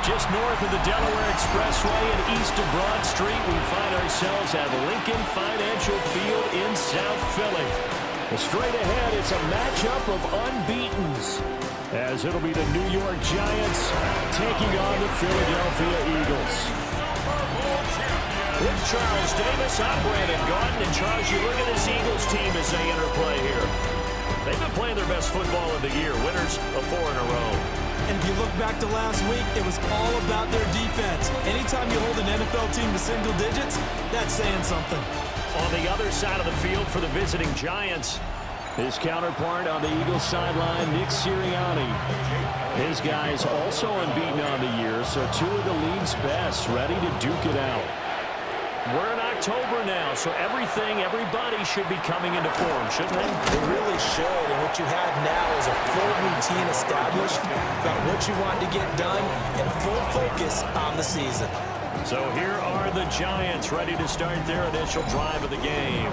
Just north of the Delaware Expressway and east of Broad Street, we find ourselves at Lincoln Financial Field in South Philly. Well, straight ahead, it's a matchup of unbeatens, as it'll be the New York Giants taking on the Philadelphia Eagles. With Charles Davis, I'm Brandon Gaudin. And Charles, you look at this Eagles team as they enter play here. They've been playing their best football of the year, winners of 4 in a row. And if you look back to last week, it was all about their defense. Anytime you hold an NFL team to single digits, that's saying something. On the other side of the field for the visiting Giants, his counterpart on the Eagles sideline, Nick Sirianni. His guys also unbeaten on the year, so 2 of the league's best ready to duke it out. We're in October now, so everybody should be coming into form, shouldn't they? They really should, and what you have now is a full routine established about what you want to get done and full focus on the season. So here are the Giants ready to start their initial drive of the game.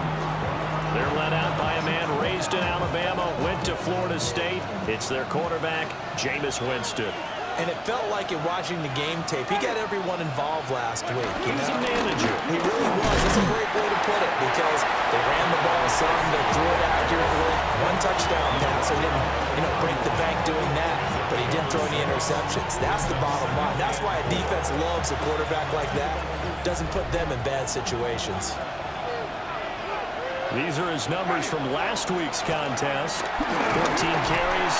They're led out by a man raised in Alabama, went to Florida State. It's their quarterback, Jameis Winston. And it felt like in watching the game tape, he got everyone involved last week. He's a manager. He really was. That's a great way to put it because they ran the ball some, they threw it accurately. 1 touchdown pass, so he didn't, break the bank doing that, but he didn't throw any interceptions. That's the bottom line. That's why a defense loves a quarterback like that. Doesn't put them in bad situations. These are his numbers from last week's contest. 14 carries,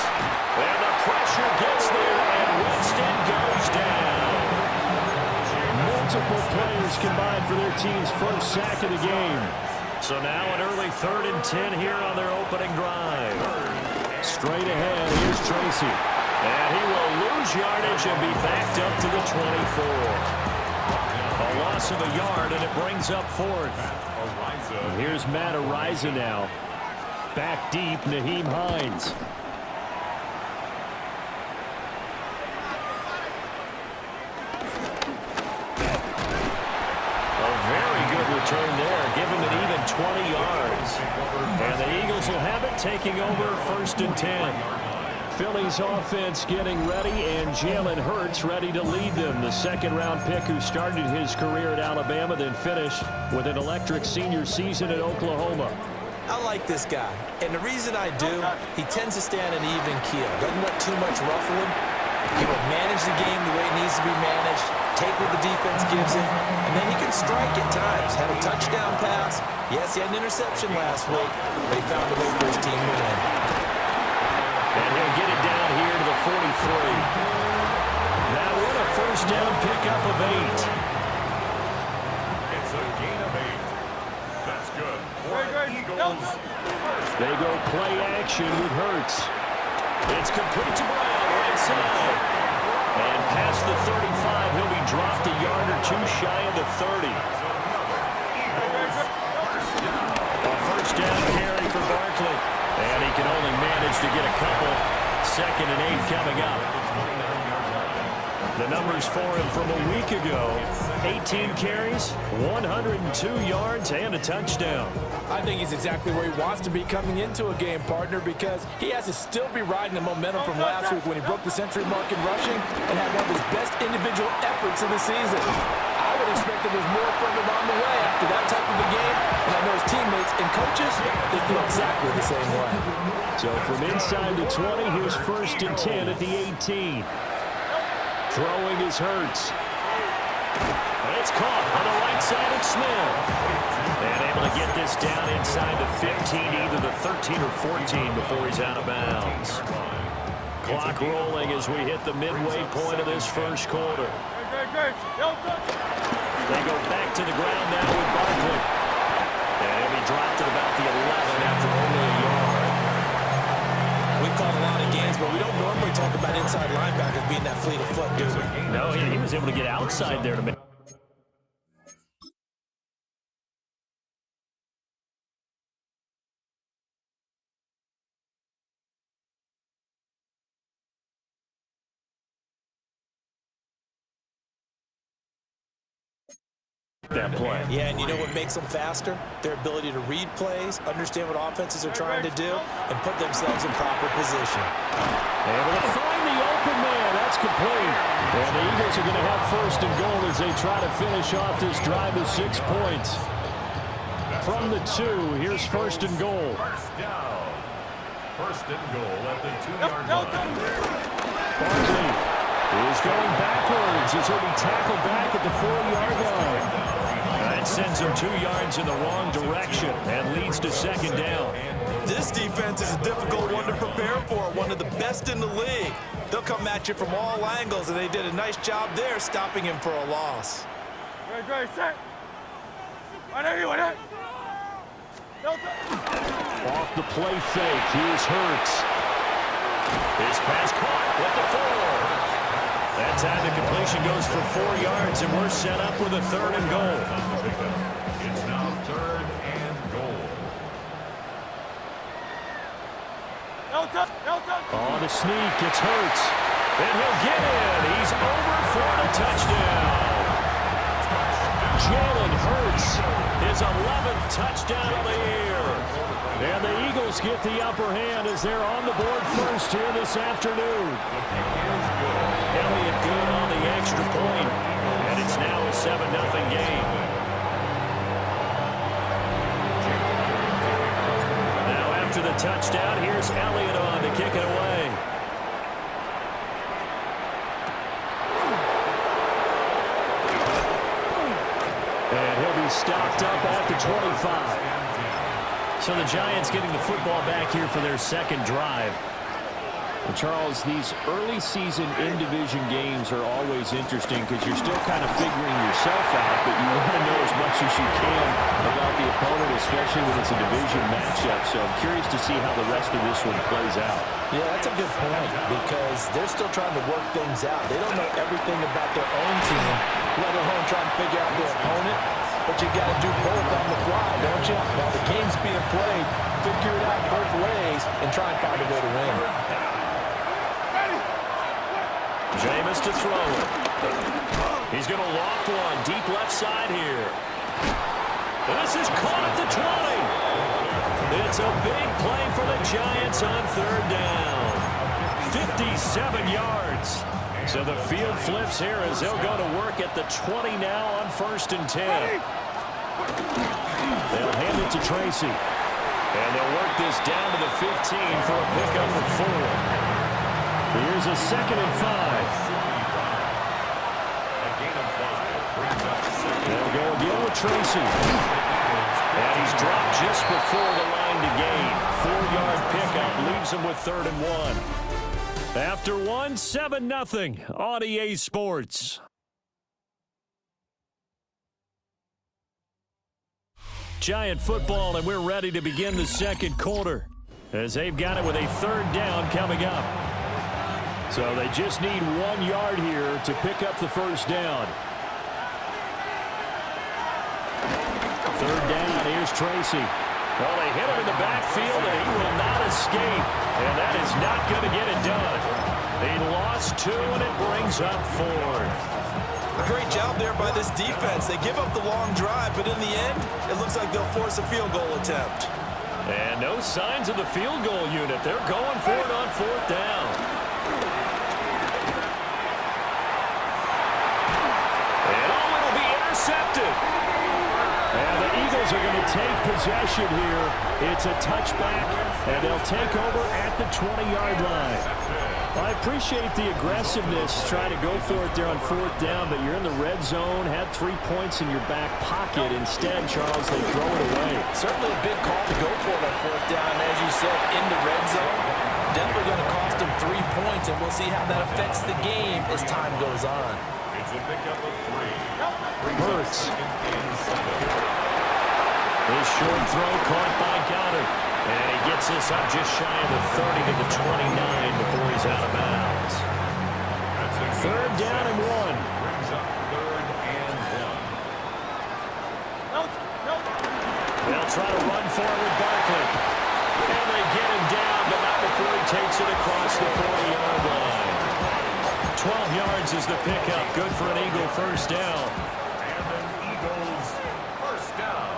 and the pressure gets there, and Winston goes down. Multiple players combined for their team's first sack of the game. So now an early 3rd and 10 here on their opening drive. Straight ahead, here's Tracy. And he will lose yardage and be backed up to the 24. A loss of a yard, and it brings up 4th. And here's Matt Araiza now. Back deep, Nyheim Hines. A very good return there, giving it even 20 yards. And the Eagles will have it, taking over 1st and 10. Philly's offense getting ready, and Jalen Hurts ready to lead them. The 2nd-round pick who started his career at Alabama, then finished with an electric senior season at Oklahoma. I like this guy, and the reason I do, he tends to stay on an even keel. Doesn't let too much ruffle him. He will manage the game the way it needs to be managed, take what the defense gives him, and then he can strike at times. Had a touchdown pass. Yes, he had an interception last week, but he found a way for his team to win. And he'll get it down here to the 43. Now what a 1st down pickup of 8. It's a gain of 8. That's good. Eagles. They go play action with Hurts. It's complete to Brown, right side. And past the 35, he'll be dropped a yard or 2 shy of the 30. A 1st down carry for Barkley. And he can only manage to get a couple. 2nd and 8 coming up. The numbers for him from a week ago. 18 carries, 102 yards, and a touchdown. I think he's exactly where he wants to be coming into a game, partner, because he has to still be riding the momentum from last week when he broke the century mark in rushing and had one of his best individual efforts of the season. I would expect that there's more from him on the way after that type of a game, and I know his teammates and coaches, they feel exactly the same way. So from inside the 20, here's 1st and 10 at the 18. Throwing is Hurts. And it's caught on the right side of Smith. And able to get this down inside the 15, either the 13 or 14 before he's out of bounds. Clock rolling as we hit the midway point of this 1st quarter. They go back to the ground now with Barkley. And he'll be dropped at about the 11 after only a yard. We call a lot of games, but we don't normally talk about inside linebackers being that fleet of foot, do we? No, he was able to get outside there to make. That play. Yeah, and you know what makes them faster? Their ability to read plays, understand what offenses are trying to do, and put themselves in proper position. Able to find the open man. That's That's complete. And the Eagles are going to have first and goal as they try to finish off this drive of 6 points. From the 2, here's first and goal. First down. First and goal at the 2-yard line. Barkley is going backwards as he'll be tackled back at the 4-yard line. That sends him 2 yards in the wrong direction and leads to second down. This defense is a difficult one to prepare for, one of the best in the league. They'll come at you from all angles, and they did a nice job there stopping him for a loss. Off the play fake, here's Hurts. His pass caught with the 4. That time the completion goes for 4 yards, and we're set up with a third and goal. It's now third and goal. On the sneak, it's Hurts. And he'll get in. He's over for the touchdown. Jalen Hurts, his 11th touchdown of the year. And the Eagles get the upper hand as they're on the board first here this afternoon. Elliott good on the extra point, and it's now a 7-0 game. Now after the touchdown, here's Elliott on to kick it away. And he'll be stopped up at the 25. So the Giants getting the football back here for their second drive. Well, Charles, these early season in-division games are always interesting because you're still kind of figuring yourself out, but you want to know as much as you can about the opponent, especially when it's a division matchup. So I'm curious to see how the rest of this one plays out. Yeah, that's a good point because they're still trying to work things out. They don't know everything about their own team, let alone trying to figure out their opponent. But you got to do both on the fly, don't you? While the game's being played, figure it out both ways and try and find a way to win. Jameis to throw it. He's going to loft one deep left side here. This is caught at the 20. It's a big play for the Giants on third down. 57 yards. So the field flips here as they'll go to work at the 20 now on first and 10. They'll hand it to Tracy. And they'll work this down to the 15 for a pickup of 4. Here's a second and 5. They'll go again with Tracy. And he's dropped just before the line to gain. 4-yard pickup leaves him with third and 1. After 1, 7-0 on EA Sports. Giant football, and we're ready to begin the second quarter as they've got it with a third down coming up. So they just need 1 yard here to pick up the first down. Third down, here's Tracy. Well, they hit him in the backfield, and he will not escape. And that is not going to get it done. They lost 2, and it brings up 4. A great job there by this defense. They give up the long drive, but in the end, it looks like they'll force a field goal attempt. And no signs of the field goal unit. They're going for it on fourth down. And it'll be intercepted. And the Eagles are going to take possession here. It's a touchback, and they'll take over at the 20-yard line. I appreciate the aggressiveness trying to go for it there on fourth down, but you're in the red zone, had 3 points in your back pocket. Instead, Charles, they throw it away. Certainly a big call to go for it on fourth down. As you said, in the red zone, definitely going to cost them 3 points, and we'll see how that affects the game as time goes on. It's a pickup of 3. Hurts. His short throw caught by Goddard. And he gets this up just shy of the 30 to the 29 before he's out of bounds. Third down and 1. Brings up third and 1. They'll try to run for it with Barkley. And they get him down, but not before he takes it across the 40-yard line. 12 yards is the pickup. Good for an Eagle first down. And an Eagles first down.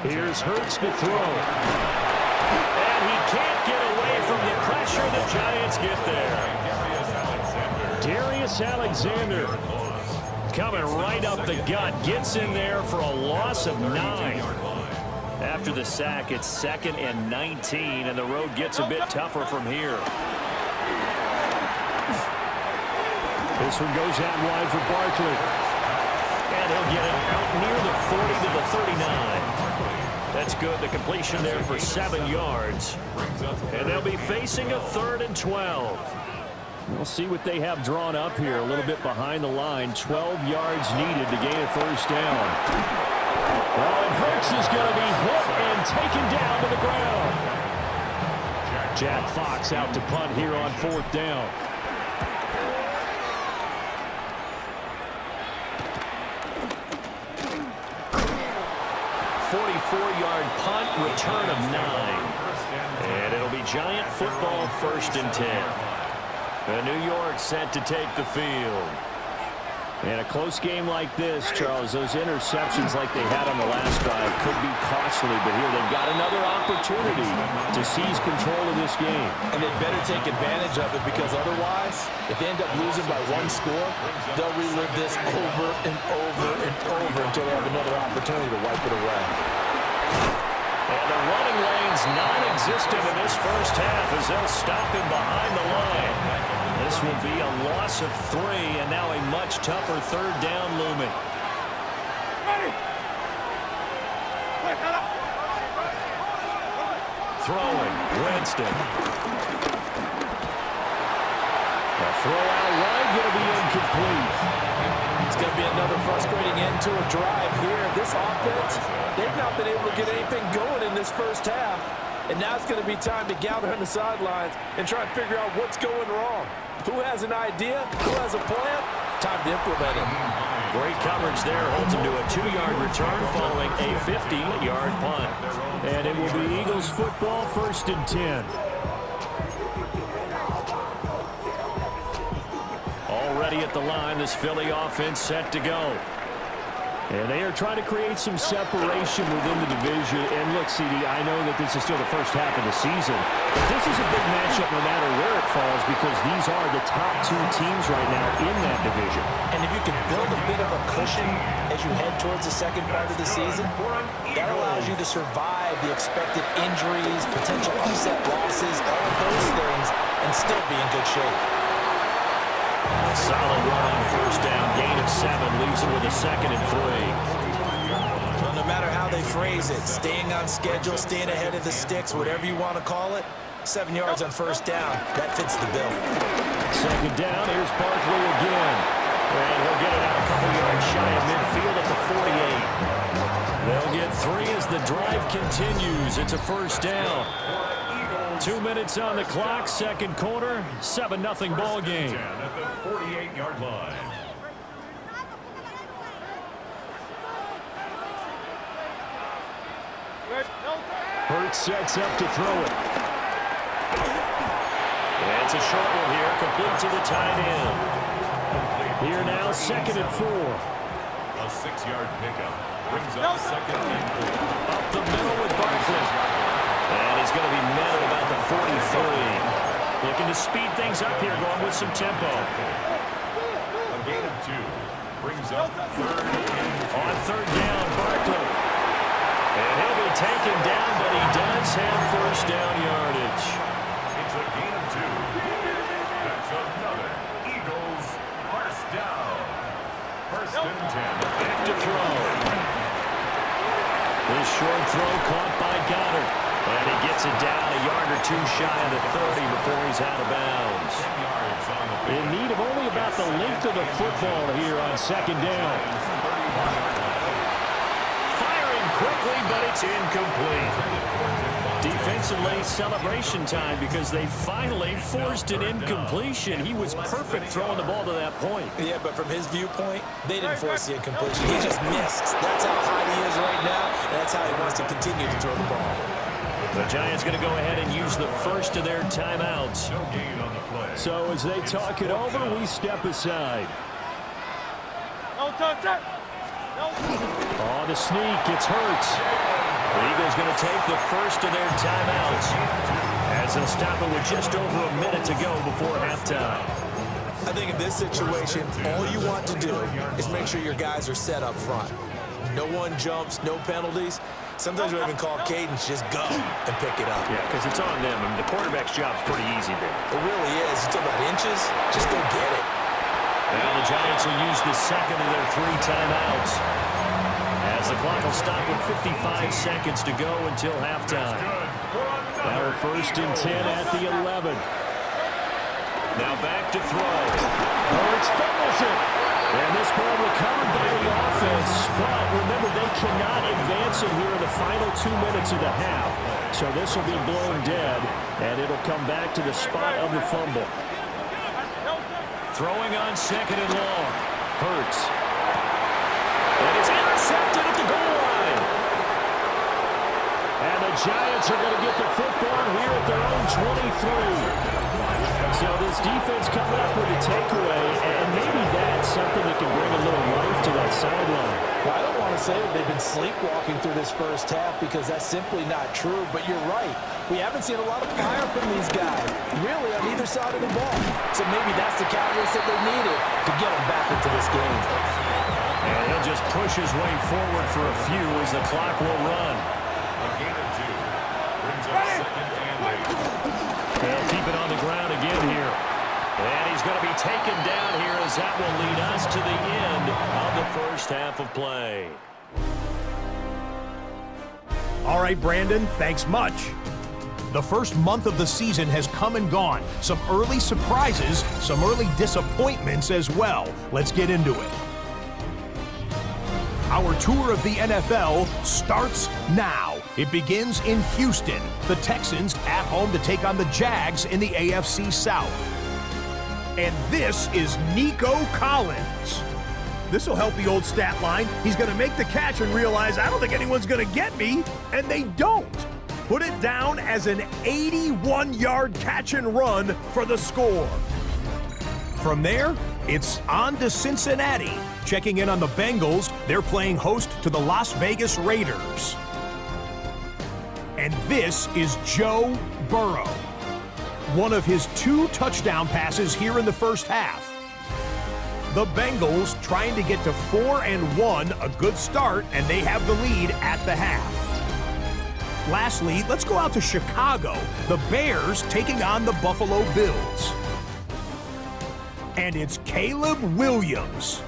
Here's Hurts to throw. And he can't get away from the pressure. The Giants get there. Darius Alexander coming right up the gut. Gets in there for a loss of 9. After the sack, it's 2nd and 19, and the road gets a bit tougher from here. This one goes out wide for Barkley. And he'll get it out near the 40 to the 39. That's good. The completion there for 7 yards. And they'll be facing a 3rd and 12. We'll see what they have drawn up here. A little bit behind the line. 12 yards needed to gain a first down. Oh, and Hurts is going to be hit and taken down to the ground. Jack Fox out to punt here on 4th down. 44-yard punt, return of 9. And it'll be Giant football, 1st and 10. The New York set to take the field. In a close game like this, Charles, those interceptions like they had on the last drive could be costly, but here they've got another opportunity to seize control of this game. And they better take advantage of it, because otherwise, if they end up losing by 1 score, they'll relive this over and over and over until they have another opportunity to wipe it away. And the running lane's non-existent in this first half as they'll stop him behind the line. This will be a loss of 3, and now a much tougher 3rd down looming. Throwing, Winston. A throw out wide, going to be incomplete. It's going to be another frustrating end to a drive here. This offense, they've not been able to get anything going in this first half. And now it's going to be time to gather on the sidelines and try and figure out what's going wrong. Who has an idea? Who has a plan? Time to implement it. Great coverage there. Holds him to a 2-yard return following a 50-yard punt. And it will be Eagles football, 1st and 10. Already at the line, this Philly offense set to go. And they are trying to create some separation within the division. And look, CD, I know that this is still the first half of the season, but this is a big matchup no matter where it falls, because these are the top 2 teams right now in that division. And if you can build a bit of a cushion as you head towards the second part of the season, that allows you to survive the expected injuries, potential upset losses, all of those things, and still be in good shape. A solid run on 1st down, gain of 7, leaves it with a 2nd and 3. Well, no matter how they phrase it, staying on schedule, staying ahead of the sticks, whatever you want to call it, 7 yards on 1st down, that fits the bill. 2nd down, here's Barkley again. And he'll get it out a couple yards shy of midfield at the 48. They'll get 3 as the drive continues. It's a 1st down. 2 minutes on the clock, 2nd quarter, 7-0 ball game. At the 48-yard line. Hurts sets up to throw it. And it's a short one here, complete to the tight end. Here now, 2nd and 4. A 6-yard pickup brings up 2nd and 4. Up the middle with Barkley. And he's going to be met at about the 43. Looking to speed things up here, going with some tempo. A gain of 2 brings up 3rd and 2. On 3rd down, Barkley. And he'll be taken down, but he does have 1st down yardage. It's a gain of 2. That's another Eagles 1st down. 1st and 10. Back to throw. This short throw caught by Goddard. And he gets it down a yard or 2 shy of the 30 before he's out of bounds. In need of only about the length of the football here on 2nd down. Firing quickly, but it's incomplete. Defensively, celebration time, because they finally forced an incompletion. He was perfect throwing the ball to that point. Yeah, but from his viewpoint, they didn't force the incompletion. He just missed. That's how hot he is right now, and that's how he wants to continue to throw the ball. The Giants going to go ahead and use the first of their timeouts. No gain on the play. So as they talk it over, we step aside. On the sneak, it's Hurts. The Eagles going to take the first of their timeouts as as they'll stop it with just over a minute to go before halftime. I think in this situation, all you want to do is make sure your guys are set up front. No one jumps, no penalties. Sometimes we even call cadence, just go and pick it up. Yeah, because it's on them. I mean, the quarterback's job's pretty easy there. It really is. It's about inches. Just go get it. Now the Giants will use the second of their 3 timeouts, as the clock will stop with 55 seconds to go until halftime. Now we're 1st and 10 at the 11. Now back to throw. Hurts fumbles it. And this ball recovered by the offense. But remember, they cannot advance it here in the final 2 minutes of the half. So this will be blown dead, and it'll come back to the spot of the fumble. Throwing on 2nd and long. Hurts. And it's intercepted at the goal line. And the Giants are going to get the football here at their own 23. So this defense coming up with a takeaway, and maybe that's something that can bring a little life to that sideline. Well, I don't want to say that they've been sleepwalking through this first half because that's simply not true, but you're right. We haven't seen a lot of fire from these guys, really, on either side of the ball. So maybe that's the catalyst that they needed to get them back into this game. And he'll just push his way forward for a few as the clock will run. A gain of 2 brings up 2nd and 8. They'll keep it on the ground again here. And he's going to be taken down here as that will lead us to the end of the first half of play. All right, Brandon, thanks much. The first month of the season has come and gone. Some early surprises, some early disappointments as well. Let's get into it. Our tour of the NFL starts now. It begins in Houston. The Texans at home to take on the Jags in the AFC South. And this is Nico Collins. This will help the old stat line. He's going to make the catch and realize, I don't think anyone's going to get me, and they don't. Put it down as an 81-yard catch and run for the score. From there, it's on to Cincinnati. Checking in on the Bengals, they're playing host to the Las Vegas Raiders. And this is Joe Burrow. One of his 2 touchdown passes here in the first half. The Bengals trying to get to 4-1, a good start, and they have the lead at the half. Lastly, let's go out to Chicago. The Bears taking on the Buffalo Bills. And it's Caleb Williams.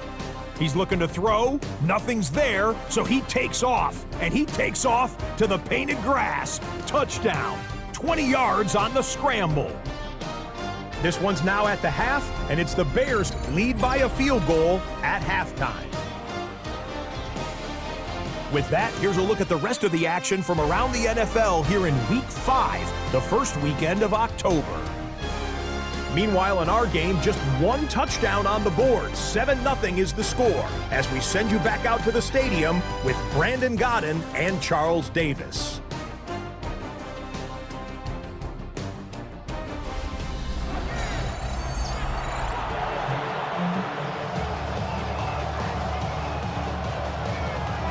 He's looking to throw, nothing's there, so he takes off. And he takes off to the painted grass. Touchdown. 20 yards on the scramble. This one's now at the half, and it's the Bears lead by a field goal at halftime. With that, here's a look at the rest of the action from around the NFL here in Week 5, the first weekend of October. Meanwhile, in our game, just 1 touchdown on the board. 7-0 is the score as we send you back out to the stadium with Brandon Godden and Charles Davis.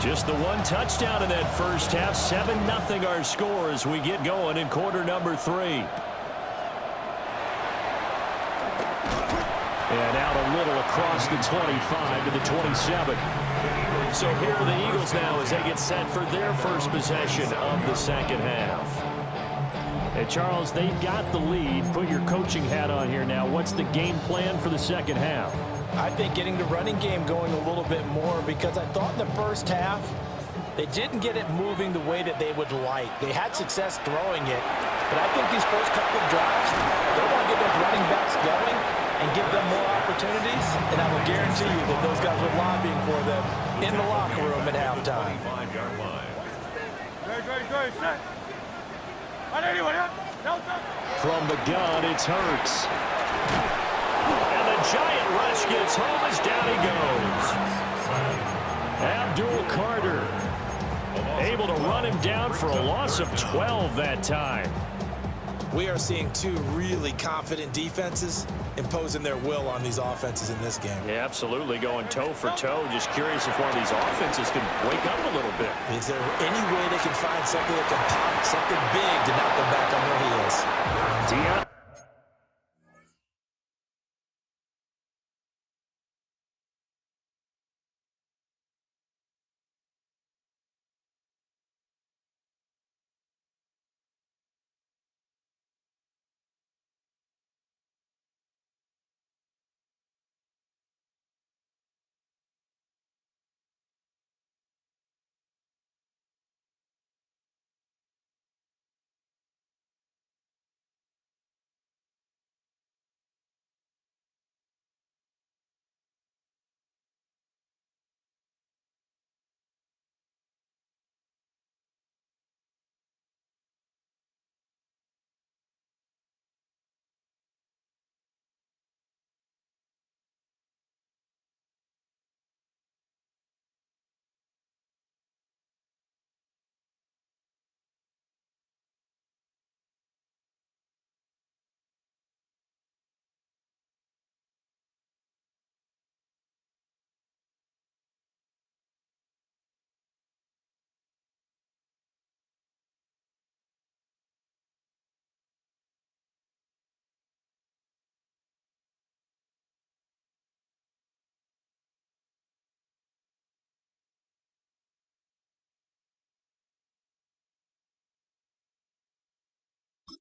Just the 1 touchdown in that first half. 7-0 our score as we get going in quarter number 3. And out a little across the 25 to the 27. So here are the Eagles now as they get set for their first possession of the second half. And Charles, they've got the lead. Put your coaching hat on here now. What's the game plan for the second half? I think getting the running game going a little bit more because I thought in the first half they didn't get it moving the way that they would like. They had success throwing it, but I think these first couple of drives, they want to get those running backs going and give them more opportunities, and I will guarantee you that those guys were lobbying for them in the locker room at halftime. 5-yard line. From the gun, it's Hurts. And the giant rush gets home as down he goes. Abdul Carter able to run him down for a loss of 12 that time. We are seeing 2 really confident defenses, and imposing their will on these offenses in this game. Yeah, absolutely, going toe for toe. Just curious if one of these offenses can wake up a little bit. Is there any way they can find something that can pop, something big to knock them back on their heels? Deion.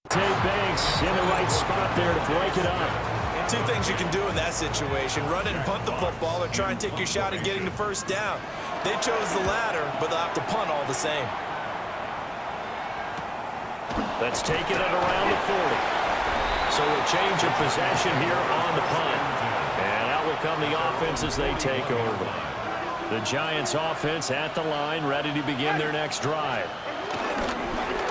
Tay Banks in the right spot there to break it up. Two things you can do in that situation: run and punt the football, or try and take your shot at getting the first down. They chose the latter, but they'll have to punt all the same. Let's take it at around the 40. So a change of possession here on the punt. And out will come the offense as they take over. The Giants offense at the line, ready to begin their next drive.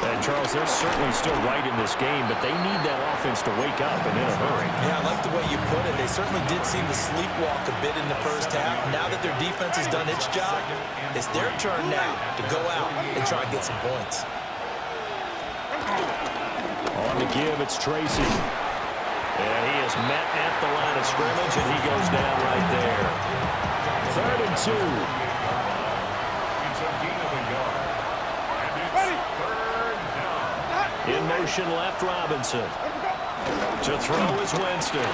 And Charles, they're certainly still right in this game, but they need that offense to wake up and in a hurry. Yeah, I like the way you put it. They certainly did seem to sleepwalk a bit in the first half. Now that their defense has done its job, it's their turn now to go out and try and get some points. On the give, it's Tracy. And he is met at the line of scrimmage, and he goes down right there. 3rd and 2. It's a gain of a yard. And it's 3rd down. In motion left, Robinson. To throw is Winston.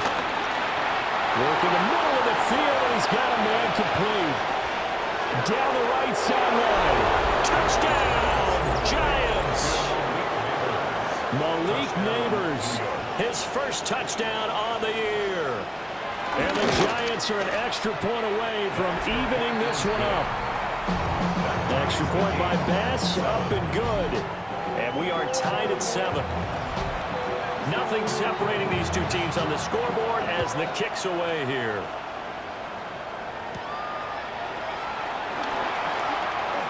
Working the middle of the field, and he's got a man complete. Down the right sideline. Touchdown, Giants. Malik Neighbors, his first touchdown on the year. And the Giants are an extra point away from evening this one up. Extra point by Bass, up and good. And we are tied at 7. Nothing separating these two teams on the scoreboard as the kick's away here.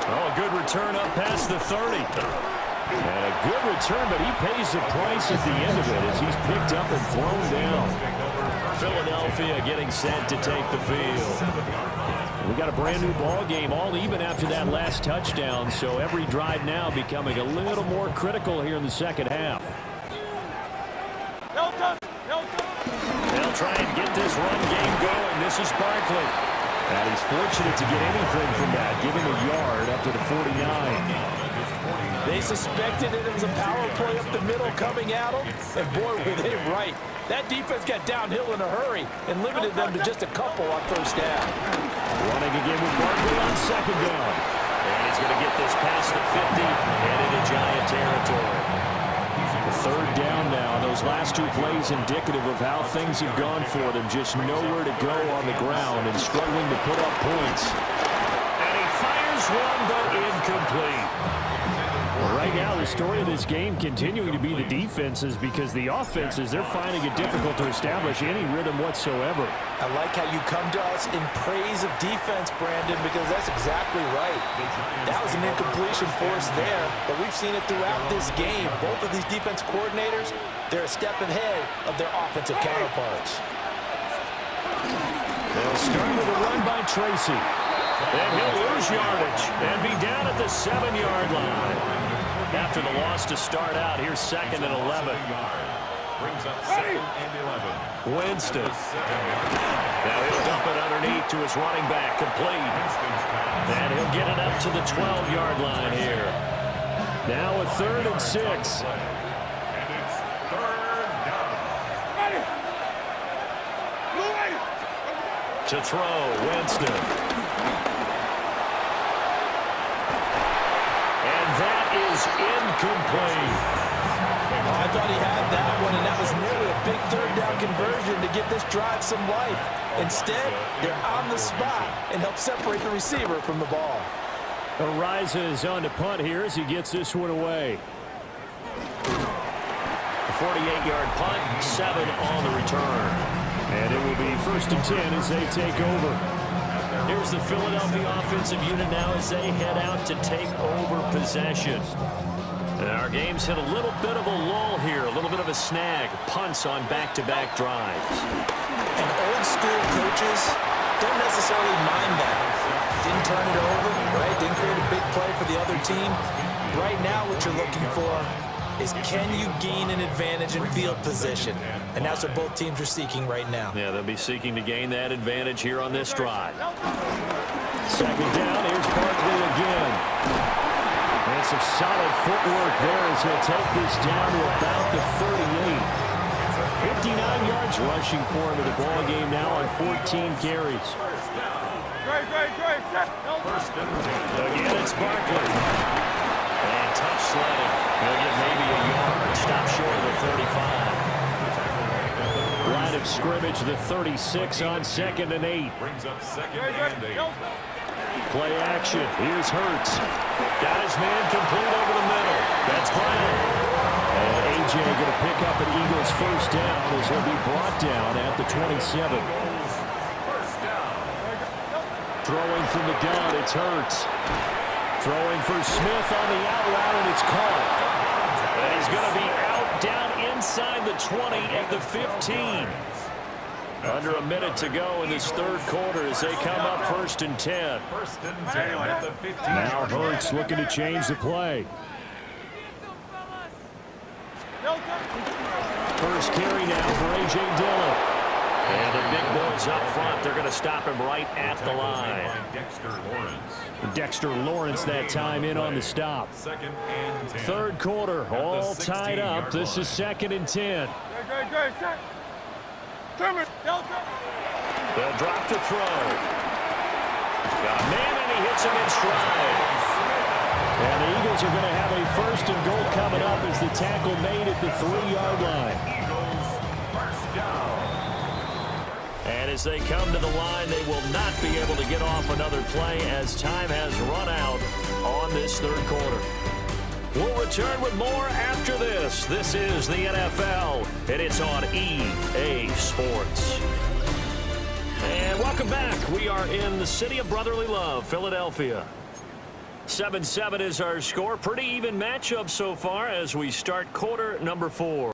Oh, a good return up past the 30. And a good return, but he pays the price at the end of it as he's picked up and thrown down. Philadelphia getting set to take the field. We got a brand new ball game, all even after that last touchdown, so every drive now becoming a little more critical here in the second half. They'll try and get this run game going. This is Barkley. And he's fortunate to get anything from that, giving a yard up to the 49. They suspected it was a power play up the middle coming at them, and boy, were they right. That defense got downhill in a hurry and limited them to just a couple on first down. Running again with Barkley on second down. And he's going to get this past the 50 and into Giant territory. 3rd down now. Those last 2 plays indicative of how things have gone for them. Just nowhere to go on the ground and struggling to put up points. And he fires one, but incomplete. Well, right now, the story of this game continuing to be the defenses, because the offenses, they're finding it difficult to establish any rhythm whatsoever. I like how you come to us in praise of defense, Brandon, because that's exactly right. That was an incompletion force there, but we've seen it throughout this game. Both of these defense coordinators, they're a step ahead of their offensive counterparts. They'll start with a run by Tracy. And he'll lose yardage and be down at the 7-yard line. After the loss to start out, here's 2nd and 11. Brings up 2nd and 11. Winston. Now he'll dump it underneath to his running back, complete. And he'll get it up to the 12-yard line here. Now a 3rd and 6. And it's 3rd down. To throw, Winston. And that is incomplete. I thought he had that one, and that was nearly a big 3rd down conversion to give this drive some life. Instead, they're on the spot and help separate the receiver from the ball. Arises on to punt here as he gets this one away. A 48-yard punt, 7 on the return. And it will be 1st and 10 as they take over. Here's the Philadelphia offensive unit now as they head out to take over possession. And our game's hit a little bit of a lull here, a little bit of a snag. Punts on back-to-back drives. And old-school coaches don't necessarily mind that. Didn't turn it over, right? Didn't create a big play for the other team. Right now what you're looking for is can you gain an advantage in field position? And that's what both teams are seeking right now. Yeah, they'll be seeking to gain that advantage here on this drive. 2nd down, here's Barkley again. And some solid footwork there as he'll take this down to about the 38. 59 yards rushing for him in the ball game now on 14 carries. Again, it's Barkley. And tough sledding. He'll get maybe a yard. Stop short of the 35. Line of scrimmage, the 36 on 2nd and 8. Brings up 2nd and 8. Play action. Here's Hurts. Got his man complete over the middle. That's Brown. And A.J. going to pick up an Eagles 1st down as he'll be brought down at the 27. Throwing from the gun, it's Hurts. Throwing for Smith on the out route, and it's caught. And he's going to be out down inside the 20 at the 15. Under a minute to go in this 3rd quarter as they come up 1st and 10. 1st and 10 at the 15. Now Hurts looking to change the play. First carry now for A.J. Dillon. And the big boys up front, they're going to stop him right at the line. Dexter Lawrence that time in on the stop. 2nd and 10. 3rd quarter, all tied up. This is 2nd and 10. They'll drop the throw. Got a man, and he hits him in stride. And the Eagles are going to have a 1st and goal coming up as the tackle made at the 3-yard line. Eagles 1st down. And as they come to the line, they will not be able to get off another play as time has run out on this 3rd quarter. We'll return with more after this. This is the NFL, and it's on EA Sports. And welcome back. We are in the city of brotherly love, Philadelphia. 7-7 is our score. Pretty even matchup so far as we start quarter number 4.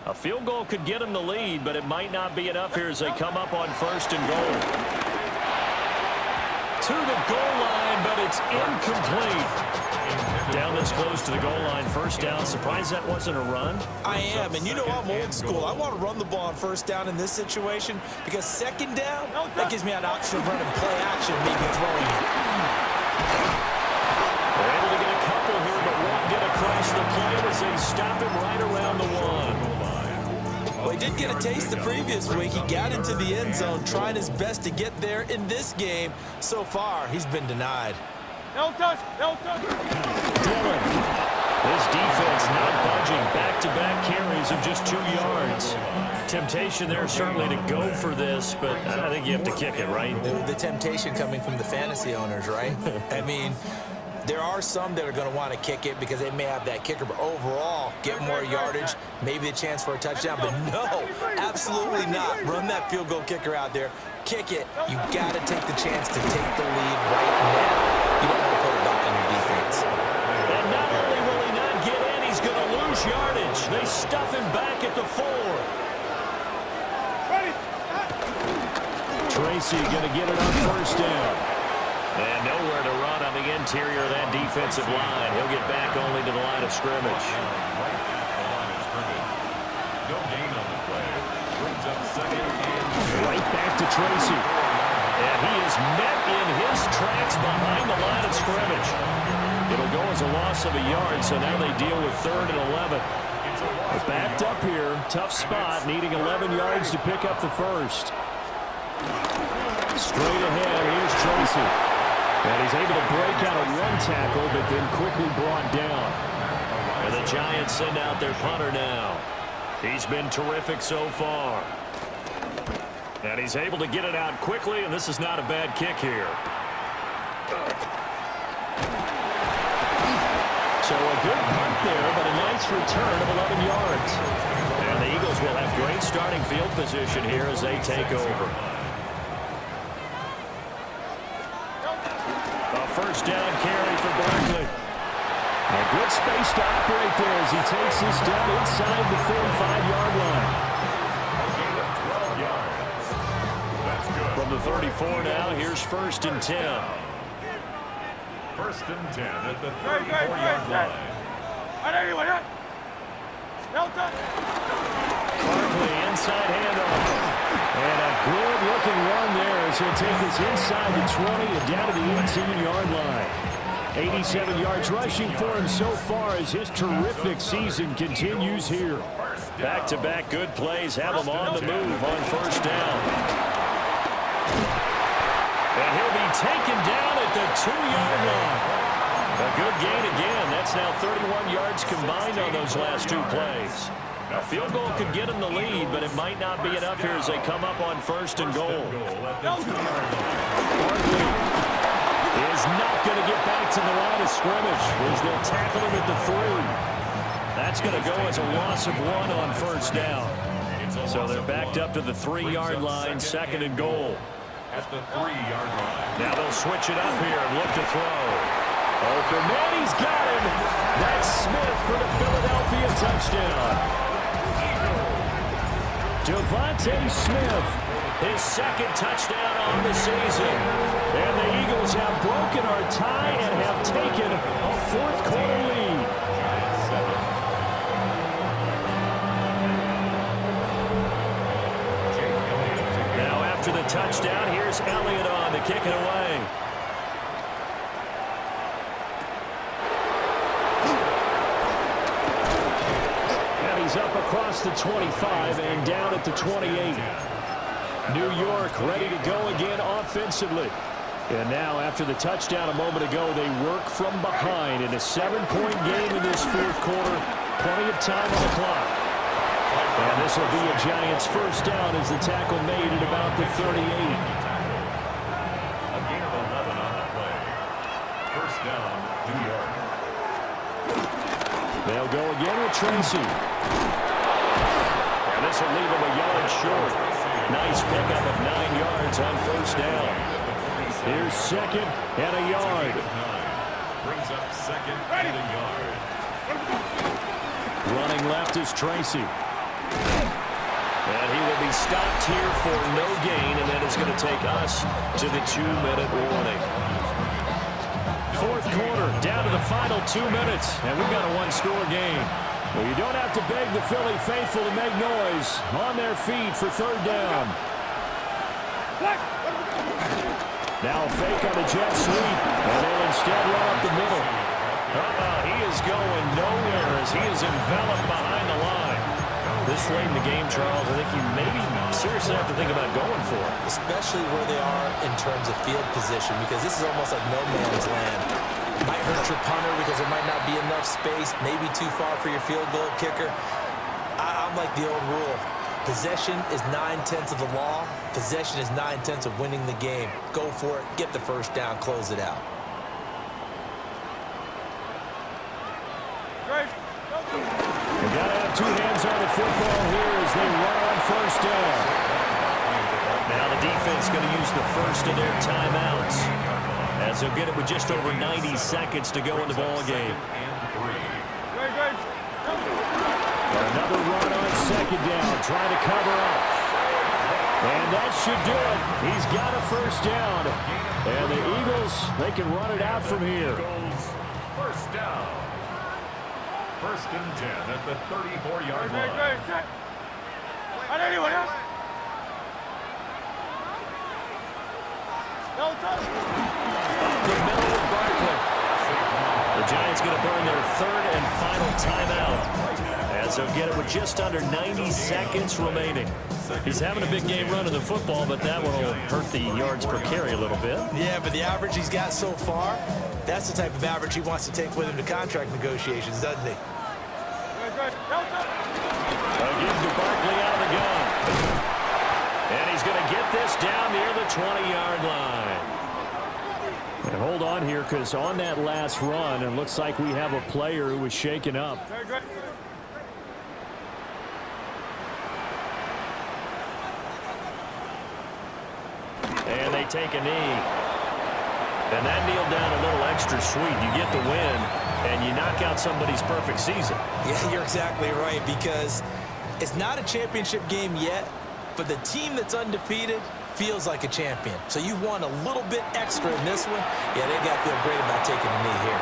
A field goal could get them the lead, but it might not be enough here as they come up on 1st and goal. To the goal line, but it's incomplete. Down this close to the goal line, 1st down. Surprised that wasn't a run? I am, and you know I'm old school. I want to run the ball on 1st down in this situation because 2nd down, that gives me an option of running play action, maybe throwing it. They're able to get a couple here, but won't get across the plate as they stop him right around the 1. Well, he did get a taste the previous week. He got into the end zone, trying his best to get there in this game. So far, he's been denied. Dillon. This defense not budging. Back-to-back carries of just 2 yards. Temptation there certainly to go for this, but I think you have to kick it, right? The temptation coming from the fantasy owners, right? I mean, there are some that are going to want to kick it because they may have that kicker, but overall, get more yardage, maybe a chance for a touchdown. But no, absolutely not. Run that field goal kicker out there. Kick it. You got to take the chance to take the lead right now. You don't want to put it back on your defense. And not only will he not get in, he's going to lose yardage. They stuff him back at the 4. Tracy going to get it on 1st down. And nowhere to run on the interior of that defensive line. He'll get back only to the line of scrimmage. No gain on the play. Brings up second and Right back to Tracy. And he is met in his tracks behind the line of scrimmage. It'll go as a loss of a yard, so now they deal with 3rd and 11. They're backed up here. Tough spot, needing 11 yards to pick up the first. Straight ahead, here's Tracy. And he's able to break out a one tackle, but then quickly brought down. And the Giants send out their punter now. He's been terrific so far. And he's able to get it out quickly, and this is not a bad kick here. So a good punt there, but a nice return of 11 yards. And the Eagles will have great starting field position here as they take over. A first down carry for Barkley. A good space to operate there as he takes this down inside the 45-yard line. From the 34 now, here's 1st and 10. 1st and 10 at the 34-yard line. Barkley inside handoff. And a good-looking run there as he'll take this inside the 20 and down to the 18-yard line. 87 yards rushing for him so far as his terrific season continues here. Back-to-back good plays have him on the move on 1st down. And he'll be taken down at the 2-yard line. A good gain again. That's now 31 yards combined on those last 2 plays. A field goal could get him the lead, but it might not be enough here as they come up on 1st and goal. Barkley is not going to get back to the line of scrimmage as they'll tackle him at the 3. That's going to go as a loss of 1 on 1st down. So they're backed up to the 3-yard line, 2nd and goal. At the 3-yard line. Now they'll switch it up here and look to throw. Open man, he's got him. That's Smith for the Philadelphia touchdown. Devontae Smith, his 2nd touchdown on the season. And the Eagles have broken our tie and have taken a 4th quarter lead. Now after the touchdown, here's Elliott on to kick it away. And he's up across the 25 and down at the 28. New York ready to go again offensively. And now after the touchdown a moment ago, they work from behind in a 7-point game in this 4th quarter. Plenty of time on the clock. And this will be a Giants 1st down as the tackle made at about the 38. A gain of 11 on the play. 1st down, New York. They'll go again with Tracy. And this will leave him a yard short. Nice pickup of 9 yards on 1st down. Here's 2nd and a yard. Brings up 2nd and a yard. Running left is Tracy. And he will be stopped here for no gain, and then it's going to take us to the 2-minute warning. 4th quarter, down to the final 2 minutes, and we've got a 1-score game. Well, you don't have to beg the Philly faithful to make noise. On their feet for 3rd down. Now a fake on the jet sweep, and they'll instead run up the middle. He is going nowhere as he is enveloped behind the line. This late in the game, Charles, I think you maybe seriously have to think about going for it. Especially where they are in terms of field position, because this is almost like no man's land. Might hurt your punter because there might not be enough space, maybe too far for your field goal kicker. I'm like the old rule. Possession is 9/10 of the law. Possession is 9/10 of winning the game. Go for it. Get the 1st down. Close it out. They've got to have 2 hands on the football here as they run on 1st down. Now the defense going to use the first of their timeouts as they'll get it with just over 90 seconds to go in the ball game. Another run on 2nd down, trying to cover up. And that should do it. He's got a 1st down. And the Eagles, they can run it out from here. 1st down. 1st and 10 at the 34-yard line. Up the middle with Barkley. The Giants going to burn their third and final timeout, as they'll get it with just under 90 seconds remaining. He's having a big game running the football, but that one will hurt the yards per carry a little bit. Yeah, but the average he's got so far, that's the type of average he wants to take with him to contract negotiations, doesn't he? Again to Barkley out of the gun. And he's going to get this down near the 20-yard line. And hold on here, because on that last run, it looks like we have a player who was shaken up. And they take a knee. And that kneeled down a little extra sweet. You get the win, and you knock out somebody's perfect season. Yeah, you're exactly right, because it's not a championship game yet, but the team that's undefeated feels like a champion. So you've won a little bit extra in this one. Yeah, they got to feel great about taking a knee here.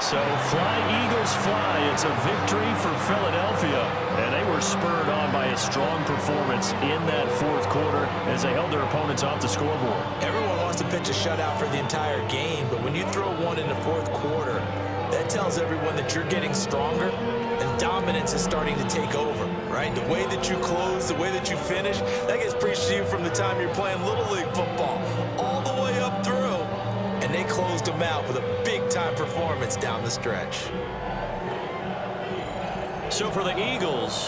So fly, Eagles, fly. It's a victory for Philadelphia. And they were spurred on by a strong performance in that fourth quarter as they held their opponents off the scoreboard. Everyone wants to pitch a shutout for the entire game, but when you throw one in the fourth quarter, that tells everyone that you're getting stronger and dominance is starting to take over, right? The way that you close, the way that you finish, that gets preached to you from the time you're playing Little League football all the way up through. And they closed them out with a big-time performance down the stretch. So for the Eagles,